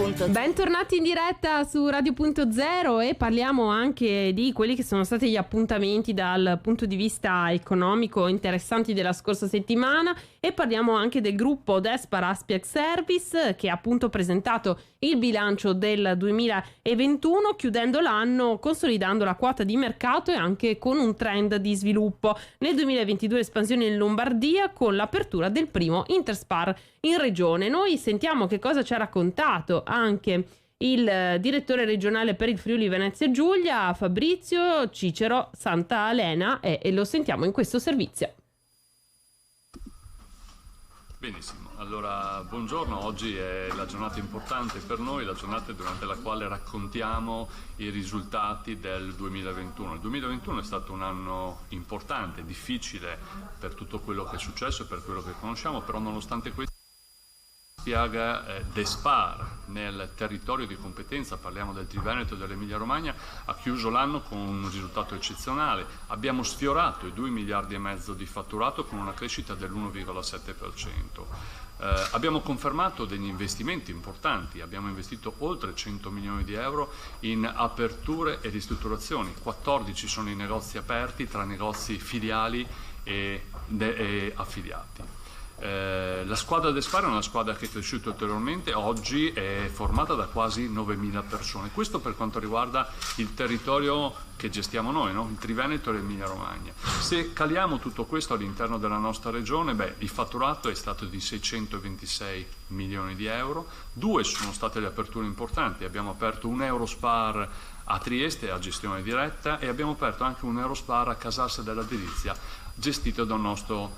Radio.0. Bentornati in diretta su Radio.0 e parliamo anche di quelli che sono stati gli appuntamenti dal punto di vista economico interessanti della scorsa settimana e parliamo anche del gruppo Despar Aspiac Service che ha appunto presentato il bilancio del 2021 chiudendo l'anno consolidando la quota di mercato e anche con un trend di sviluppo. Nel 2022 l'espansione in Lombardia con l'apertura del primo Interspar in regione. Noi sentiamo che cosa ci ha raccontato anche il direttore regionale per il Friuli Venezia Giulia, Fabrizio Cicero Santalena, e lo sentiamo in questo servizio. Benissimo, allora buongiorno, oggi è la giornata importante per noi, la giornata durante la quale raccontiamo i risultati del 2021. Il 2021 è stato un anno importante, difficile per tutto quello che è successo e per quello che conosciamo, però nonostante questo Despar nel territorio di competenza, parliamo del Triveneto e dell'Emilia Romagna, ha chiuso l'anno con un risultato eccezionale. Abbiamo sfiorato i 2 miliardi e mezzo di fatturato con una crescita dell'1,7%. Abbiamo confermato degli investimenti importanti, abbiamo investito oltre 100 milioni di euro in aperture e ristrutturazioni, 14 sono i negozi aperti tra negozi filiali e affiliati. La squadra Despar è una squadra che è cresciuta ulteriormente, oggi è formata da quasi 9.000 persone. Questo per quanto riguarda il territorio che gestiamo noi, no? Il Triveneto e l'Emilia Romagna. Se caliamo tutto questo all'interno della nostra regione, il fatturato è stato di 626 milioni di euro, 2 sono state le aperture importanti, abbiamo aperto un Eurospar a Trieste a gestione diretta e abbiamo aperto anche un Eurospar a Casarsa della Delizia gestito da un nostro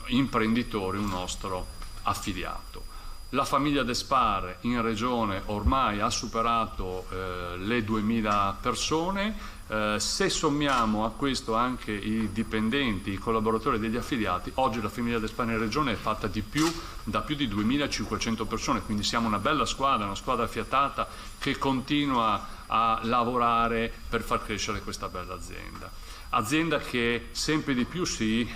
imprenditore, un nostro affiliato. La famiglia Despar in regione ormai ha superato le 2.000 persone, se sommiamo a questo anche i dipendenti, i collaboratori degli affiliati, oggi la famiglia Despar in regione è fatta da più di 2.500 persone, quindi siamo una bella squadra, una squadra affiatata che continua a lavorare per far crescere questa bella azienda. Azienda che sempre di più si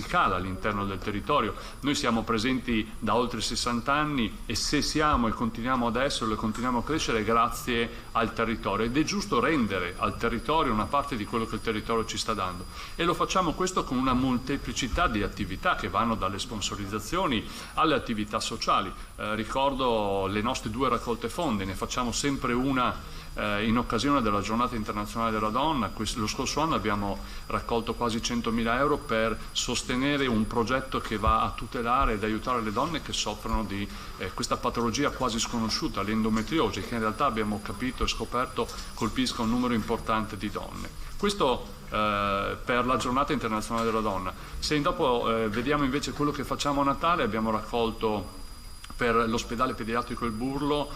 cala all'interno del territorio. Noi siamo presenti da oltre 60 anni e se siamo e continuiamo ad esserlo e continuiamo a crescere grazie al territorio ed è giusto rendere al territorio una parte di quello che il territorio ci sta dando e lo facciamo questo con una molteplicità di attività che vanno dalle sponsorizzazioni alle attività sociali. Ricordo le nostre 2 raccolte fondi, ne facciamo sempre una in occasione della giornata internazionale della donna. Lo scorso anno abbiamo raccolto quasi 100.000 euro per sostenere un progetto che va a tutelare ed aiutare le donne che soffrono di questa patologia quasi sconosciuta, l'endometriosi, che in realtà abbiamo capito e scoperto colpisca un numero importante di donne. Questo per la giornata internazionale della donna. Se dopo vediamo invece quello che facciamo a Natale, abbiamo raccolto per l'ospedale pediatrico Il Burlo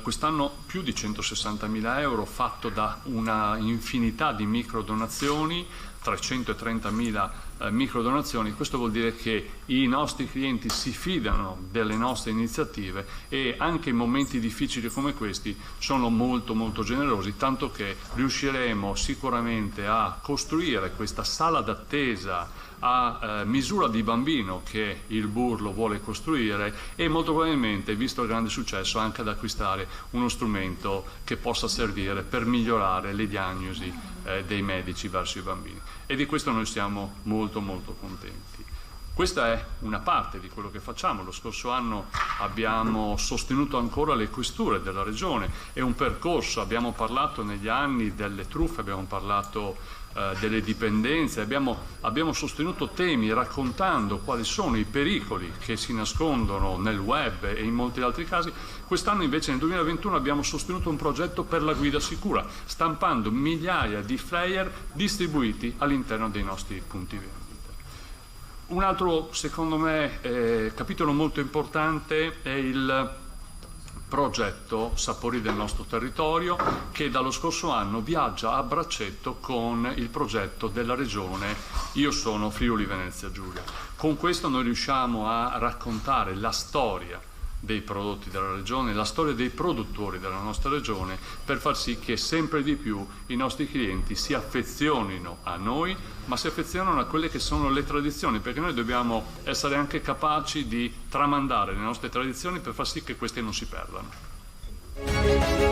quest'anno più di 160.000 euro fatto da una infinità di microdonazioni, 330.000 microdonazioni. Questo vuol dire che i nostri clienti si fidano delle nostre iniziative e anche in momenti difficili come questi sono molto molto generosi, tanto che riusciremo sicuramente a costruire questa sala d'attesa a misura di bambino che il Burlo vuole costruire e molto probabilmente, visto il grande successo, anche ad acquistare uno strumento che possa servire per migliorare le diagnosi dei medici verso i bambini e di questo noi siamo molto molto contenti. Questa è una parte di quello che facciamo. Lo scorso anno abbiamo sostenuto ancora le questure della regione, è un percorso, abbiamo parlato negli anni delle truffe, abbiamo parlato delle dipendenze, abbiamo sostenuto temi raccontando quali sono i pericoli che si nascondono nel web e in molti altri casi. Quest'anno invece nel 2021 abbiamo sostenuto un progetto per la guida sicura, stampando migliaia di flyer distribuiti all'interno dei nostri punti vendita. Un altro, secondo me, capitolo molto importante è il progetto Sapori del nostro territorio, che dallo scorso anno viaggia a braccetto con il progetto della regione Io sono Friuli Venezia Giulia. Con questo noi riusciamo a raccontare la storia dei prodotti della regione, la storia dei produttori della nostra regione, per far sì che sempre di più i nostri clienti si affezionino a noi, ma si affezionano a quelle che sono le tradizioni, perché noi dobbiamo essere anche capaci di tramandare le nostre tradizioni per far sì che queste non si perdano. Veneto.